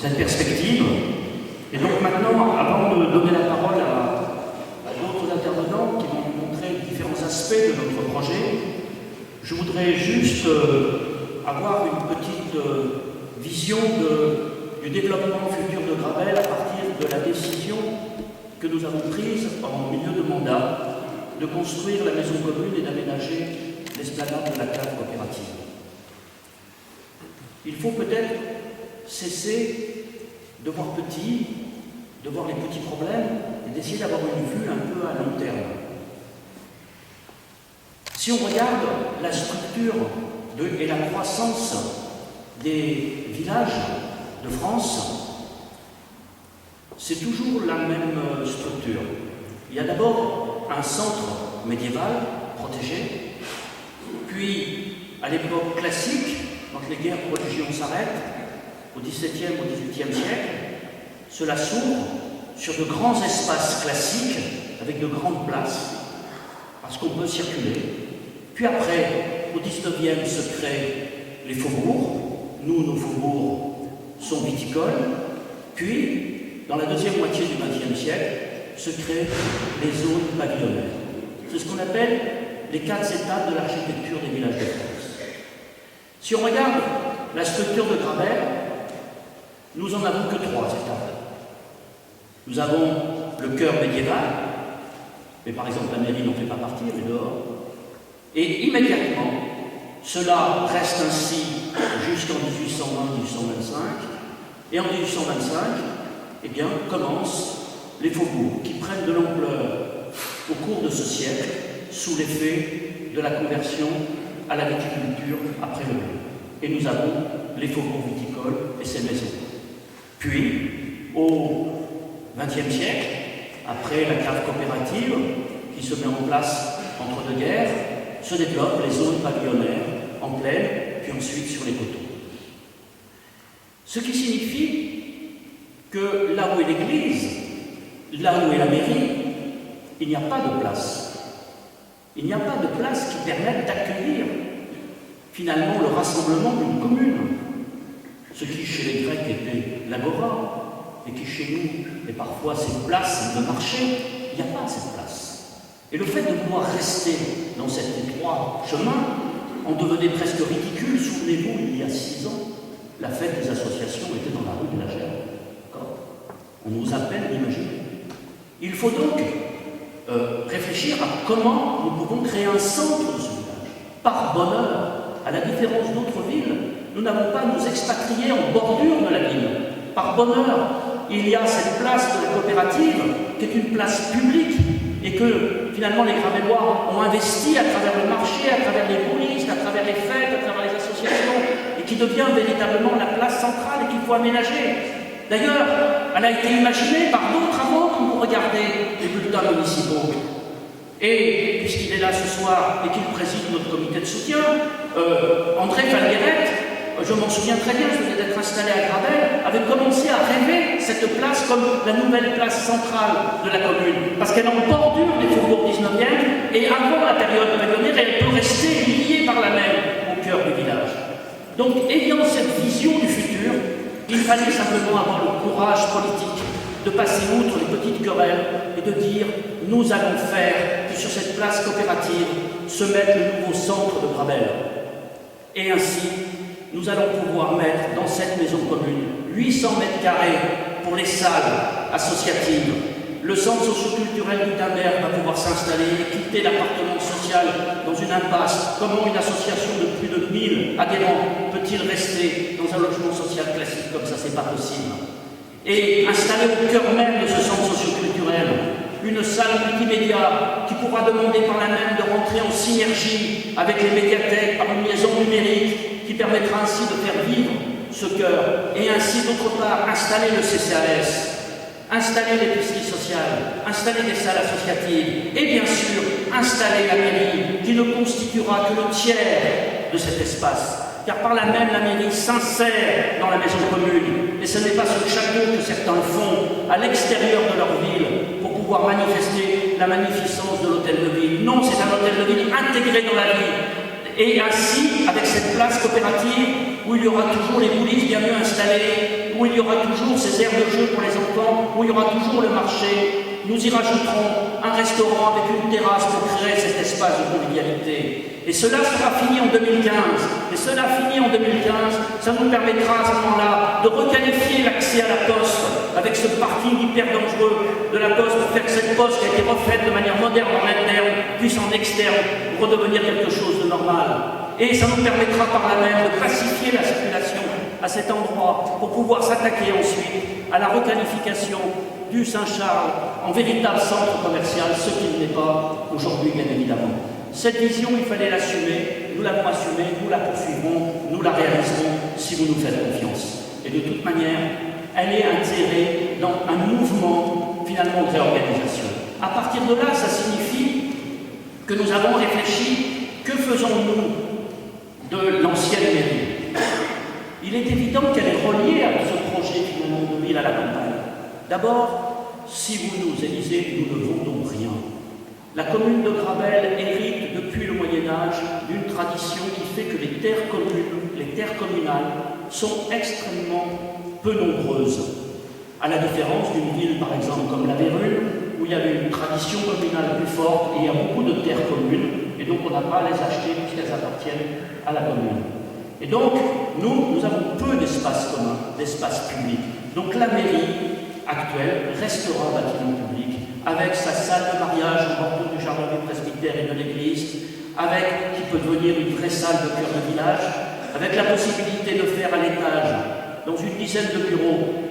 cette perspective. Et donc maintenant, avant de donner la parole à d'autres intervenants qui vont nous montrer différents aspects de notre projet, je voudrais juste avoir une petite vision du développement futur de Gravelle à partir de la décision que nous avons prise en milieu de mandat de construire la maison commune et d'aménager l'esplanade de la cave coopérative. Il faut peut-être cesser de voir petit, de voir les petits problèmes et d'essayer d'avoir une vue un peu à long terme. Si on regarde la structure et la croissance des villages de France, c'est toujours la même structure. Il y a d'abord un centre médiéval protégé, puis à l'époque classique, quand les guerres de religion s'arrêtent, au XVIIe, au XVIIIe siècle, cela s'ouvre sur de grands espaces classiques avec de grandes places, parce qu'on peut circuler. Puis après, au XIXe se créent les faubourgs. Nous, nos faubourgs sont viticoles. Puis, dans la deuxième moitié du XXe siècle, se créent les zones pavillonnaires. C'est ce qu'on appelle les 4 étapes de l'architecture des villages de France. Si on regarde la structure de Gravelle, nous en avons que 3 étapes. Nous avons le cœur médiéval, mais par exemple la mairie n'en fait pas partie, elle est dehors. Et immédiatement, cela reste ainsi jusqu'en 1820-1825, et en 1825, eh bien, commencent les faubourgs qui prennent de l'ampleur au cours de ce siècle sous l'effet de la conversion à la viticulture après le blé. Et nous avons les faubourgs viticoles et ces maisons. Puis, au XXe siècle, après la cave coopérative qui se met en place entre deux guerres, se développent les zones pavillonnaires en plaine, puis ensuite sur les coteaux. Ce qui signifie que là où est l'église, là où est la mairie, il n'y a pas de place. Il n'y a pas de place qui permette d'accueillir finalement le rassemblement d'une commune. Ce qui chez les Grecs était l'agora, et qui chez nous est parfois cette place de marché, il n'y a pas cette place. Et le fait de pouvoir rester dans cet étroit chemin en devenait presque ridicule. Souvenez-vous, il y a 6 ans, la fête des associations était dans la rue de la Gerbe. On nous appelle d'imaginer. Il faut donc réfléchir à comment nous pouvons créer un centre de ce village. Par bonheur, à la différence d'autres villes, nous n'avons pas à nous expatrier en bordure de la ville. Par bonheur, il y a cette place de la coopérative qui est une place publique et que finalement les Gravellois ont investi à travers le marché, à travers les boulistes, à travers les fêtes, à travers les associations, et qui devient véritablement la place centrale et qu'il faut aménager. D'ailleurs, elle a été imaginée par d'autres travaux quand vous regardez les bulletins municipaux. Et puisqu'il est là ce soir et qu'il préside notre comité de soutien, André Falgueret, je m'en souviens très bien, je venais d'être installé à Gravelle, avait commencé à rêver cette place comme la nouvelle place centrale de la commune, parce qu'elle est en bordure des faubourgs 19e, et avant la période pavillonnaire, elle peut rester liée par la mer au cœur du village. Donc, ayant cette vision du futur, il fallait simplement avoir le courage politique de passer outre les petites querelles et de dire « nous allons faire que sur cette place coopérative se mette le nouveau centre de Gravelle ». Et ainsi, nous allons pouvoir mettre dans cette maison commune 800 mètres carrés pour les salles associatives. Le centre socioculturel du Timbert va pouvoir s'installer et quitter l'appartement social dans une impasse. Comment une association de plus de 1000 adhérents peut-il rester dans un logement social classique comme ça? C'est pas possible. Et installer au cœur même de ce centre socioculturel une salle multimédia qui pourra demander par là même de rentrer en synergie avec les médiathèques par une liaison numérique qui permettra ainsi de faire vivre ce cœur, et ainsi d'autre part installer le CCAS, installer l'épicerie sociale, installer des salles associatives et bien sûr installer la mairie qui ne constituera que le tiers de cet espace. Car par là même la mairie s'insère dans la maison commune et ce n'est pas ce château que certains font à l'extérieur de leur ville pour pouvoir manifester la magnificence de l'hôtel de ville. Non, c'est un hôtel de ville intégré dans la ville. Et ainsi, avec cette place coopérative, où il y aura toujours les boulistes bien mieux installés, où où il y aura toujours ces aires de jeu pour les enfants, où il y aura toujours le marché. Nous y rajouterons un restaurant avec une terrasse pour créer cet espace de convivialité. Et cela sera fini en 2015. Et cela fini en 2015, ça nous permettra à ce moment-là de requalifier l'accès à la poste avec ce parking hyper dangereux de la poste pour faire que cette poste qui a été refaite de manière moderne en interne, puisse en externe redevenir quelque chose de normal. Et ça nous permettra par là même de pacifier la circulation à cet endroit pour pouvoir s'attaquer ensuite à la requalification du Saint-Charles en véritable centre commercial, ce qu'il n'est pas aujourd'hui, bien évidemment. Cette vision, il fallait l'assumer, nous l'avons assumée, nous la poursuivrons, nous la réaliserons si vous nous faites confiance. Et de toute manière, elle est insérée dans un mouvement finalement de réorganisation. À partir de là, ça signifie que nous avons réfléchi, que faisons-nous de l'ancienne mairie? Il est évident qu'elle est reliée à ce projet finalement de ville à la campagne. D'abord, si vous nous élisez, nous ne vendons rien. La commune de Gravelle hérite depuis le Moyen-Âge d'une tradition qui fait que les terres communales sont extrêmement peu nombreuses. À la différence d'une ville, par exemple, comme la Vérule, où il y avait une tradition communale plus forte et il y a beaucoup de terres communes, et donc on n'a pas à les acheter puisqu'elles appartiennent à la commune. Et donc, nous avons peu d'espace commun, d'espace public. Donc la mairie actuelle restera un bâtiment public, avec sa salle de mariage au bord du jardin du presbytère et de l'église, qui peut devenir une vraie salle de cœur de village, avec la possibilité de faire à l'étage, dans une dizaine de bureaux,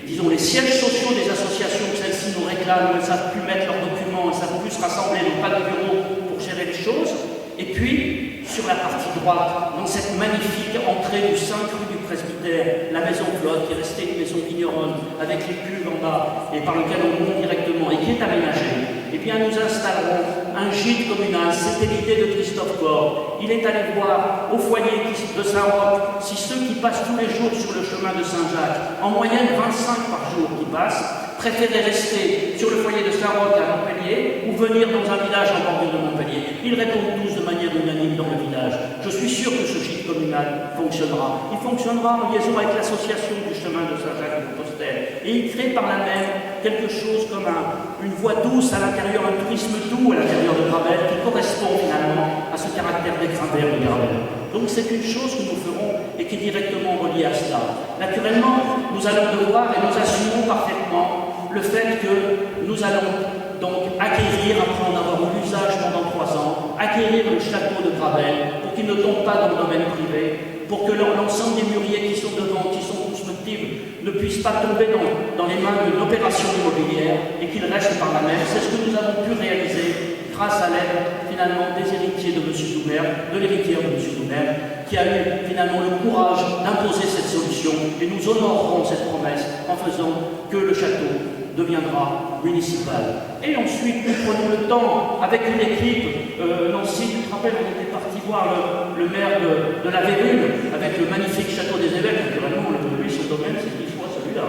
disons les sièges sociaux des associations que celles-ci nous réclament, elles ne savent plus mettre leurs documents, elles ne savent plus se rassembler, n'ont pas de bureau pour gérer les choses. Et puis, sur la partie droite, dans cette magnifique entrée du 5 rue du Presbytère, la maison Flotte, qui est restée une maison vigneronne, avec les cuves en bas, et par lequel on monte directement, et qui est aménagée, eh bien nous installerons un gîte communal. C'était l'idée de Christophe Corr. Il est allé voir au foyer de Saint-Roch si ceux qui passent tous les jours sur le chemin de Saint-Jacques, en moyenne 25 par jour qui passent, préféraient rester sur le foyer de Saint-Roch à Montpellier ou venir dans un village en bordure de Montpellier. Ils répondent tous de manière unanime dans le village. Je suis sûr que ce gîte communal fonctionnera. Il fonctionnera en liaison avec l'association du chemin de Saint-Jacques de Compostelle. Et il crée par là même quelque chose comme une voie douce à l'intérieur, un tourisme doux à l'intérieur de Gravelle qui correspond finalement à ce caractère d'écrin vert de Gravelle. Donc c'est une chose que nous ferons et qui est directement reliée à cela. Naturellement, nous allons devoir et nous assumons parfaitement le fait que nous allons donc acquérir, après en avoir eu l'usage pendant 3 ans, acquérir le château de Gravelle pour qu'il ne tombe pas dans le domaine privé, pour que l'ensemble des mûriers qui sont devant, qui sont constructibles, ne puissent pas tomber dans les mains d'une opération immobilière et qu'ils restent par là même. C'est ce que nous avons pu réaliser grâce à l'aide finalement des héritiers de M. Doumer, de l'héritière de M. Doumer, qui a eu finalement le courage d'imposer cette solution, et nous honorerons cette promesse en faisant que le château deviendra municipal. Et ensuite, nous prenons le temps, avec une équipe, Nancy, tu te rappelles, on était parti voir le maire de la Vérule, avec le magnifique château des évêques. Naturellement, lui, son domaine, c'est 10 fois celui-là.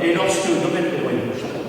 Et lorsque le domaine, le château.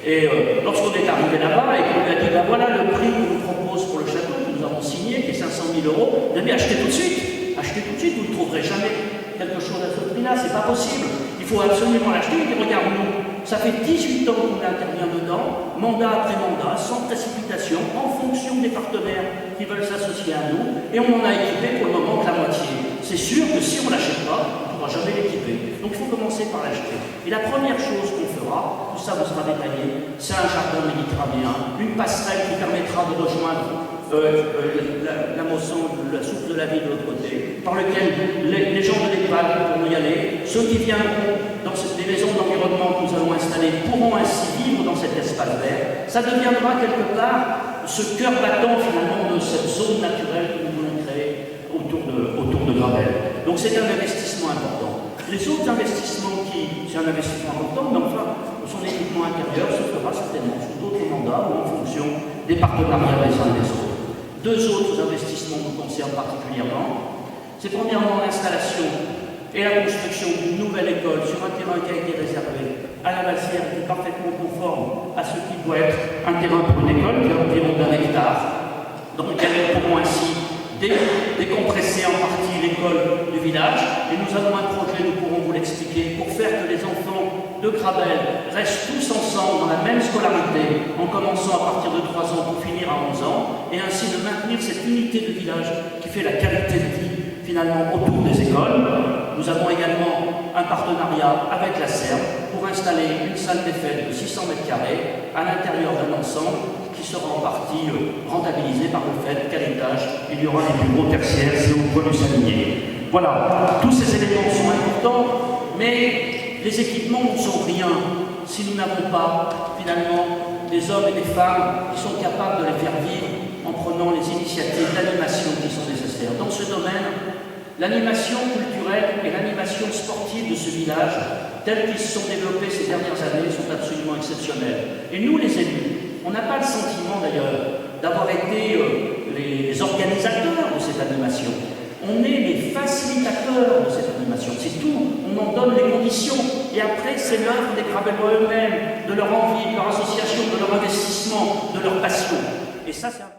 Et lorsqu'on est arrivé là-bas et qu'on lui a dit, ben voilà le prix qu'on nous propose pour le château, que nous avons signé, qui est 500 000 €, il a dit, achetez tout de suite, vous ne trouverez jamais quelque chose à ce prix-là, c'est pas possible. Il faut absolument l'acheter. Il dit, regarde, nous, ça fait 18 ans qu'on intervient dedans, mandat après mandat, sans précipitation, en fonction des partenaires qui veulent s'associer à nous, et on en a équipé pour le moment que la moitié. C'est sûr que si on ne l'achète pas, on ne pourra jamais l'équiper. Donc il faut commencer par l'acheter. Et la première chose qu'on fera, tout ça vous sera détaillé, c'est un jardin méditerranéen, une passerelle qui permettra de rejoindre la Mosson, la soupe de la vie de l'autre côté, par lequel les gens de l'EHPAD pourront y aller, ceux qui viendront dans les maisons d'environnement que nous allons installer pourront ainsi vivre dans cet espace vert. Ça deviendra quelque part ce cœur battant finalement de cette zone naturelle que nous voulons créer autour de Gravelle. Donc c'est un investissement important. Les autres investissements c'est un investissement important, mais enfin, son équipement intérieur se fera certainement sous d'autres mandats ou en fonction des partenariats des uns des autres. 2 autres investissements nous concernent particulièrement. C'est premièrement l'installation et la construction d'une nouvelle école sur un terrain qui a été réservé à la Valsière, qui est parfaitement conforme à ce qui doit être un terrain pour une école, qui est environ d'1 hectare, dans lequel nous pourrons ainsi décompresser en partie l'école du village. Et nous avons un projet, nous pourrons vous l'expliquer, pour faire que les enfants de Crabel restent tous ensemble dans la même scolarité, en commençant à partir de 3 ans pour finir à 11 ans, et ainsi de maintenir cette unité de village qui fait la qualité de vie finalement autour des écoles. Nous avons également un partenariat avec la Serbe pour installer une salle des fêtes de 600 m² à l'intérieur d'un ensemble qui sera en partie rentabilisé par le fait qu'à l'étage, il y aura des bureaux tertiaires si on peut le s'aligner. Voilà, tous ces éléments sont importants, mais les équipements ne sont rien si nous n'avons pas finalement des hommes et des femmes qui sont capables de les faire vivre en prenant les initiatives d'animation qui sont nécessaires. Dans ce domaine, l'animation culturelle et l'animation sportive de ce village, tels qu'ils se sont développés ces dernières années, sont absolument exceptionnels. Et nous, les élus, on n'a pas le sentiment d'ailleurs d'avoir été les organisateurs de cette animation. On est les facilitateurs de cette animation, c'est tout. On en donne les conditions. Et après, c'est l'œuvre des Crabellois eux-mêmes, de leur envie, de leur association, de leur investissement, de leur passion. Et ça, c'est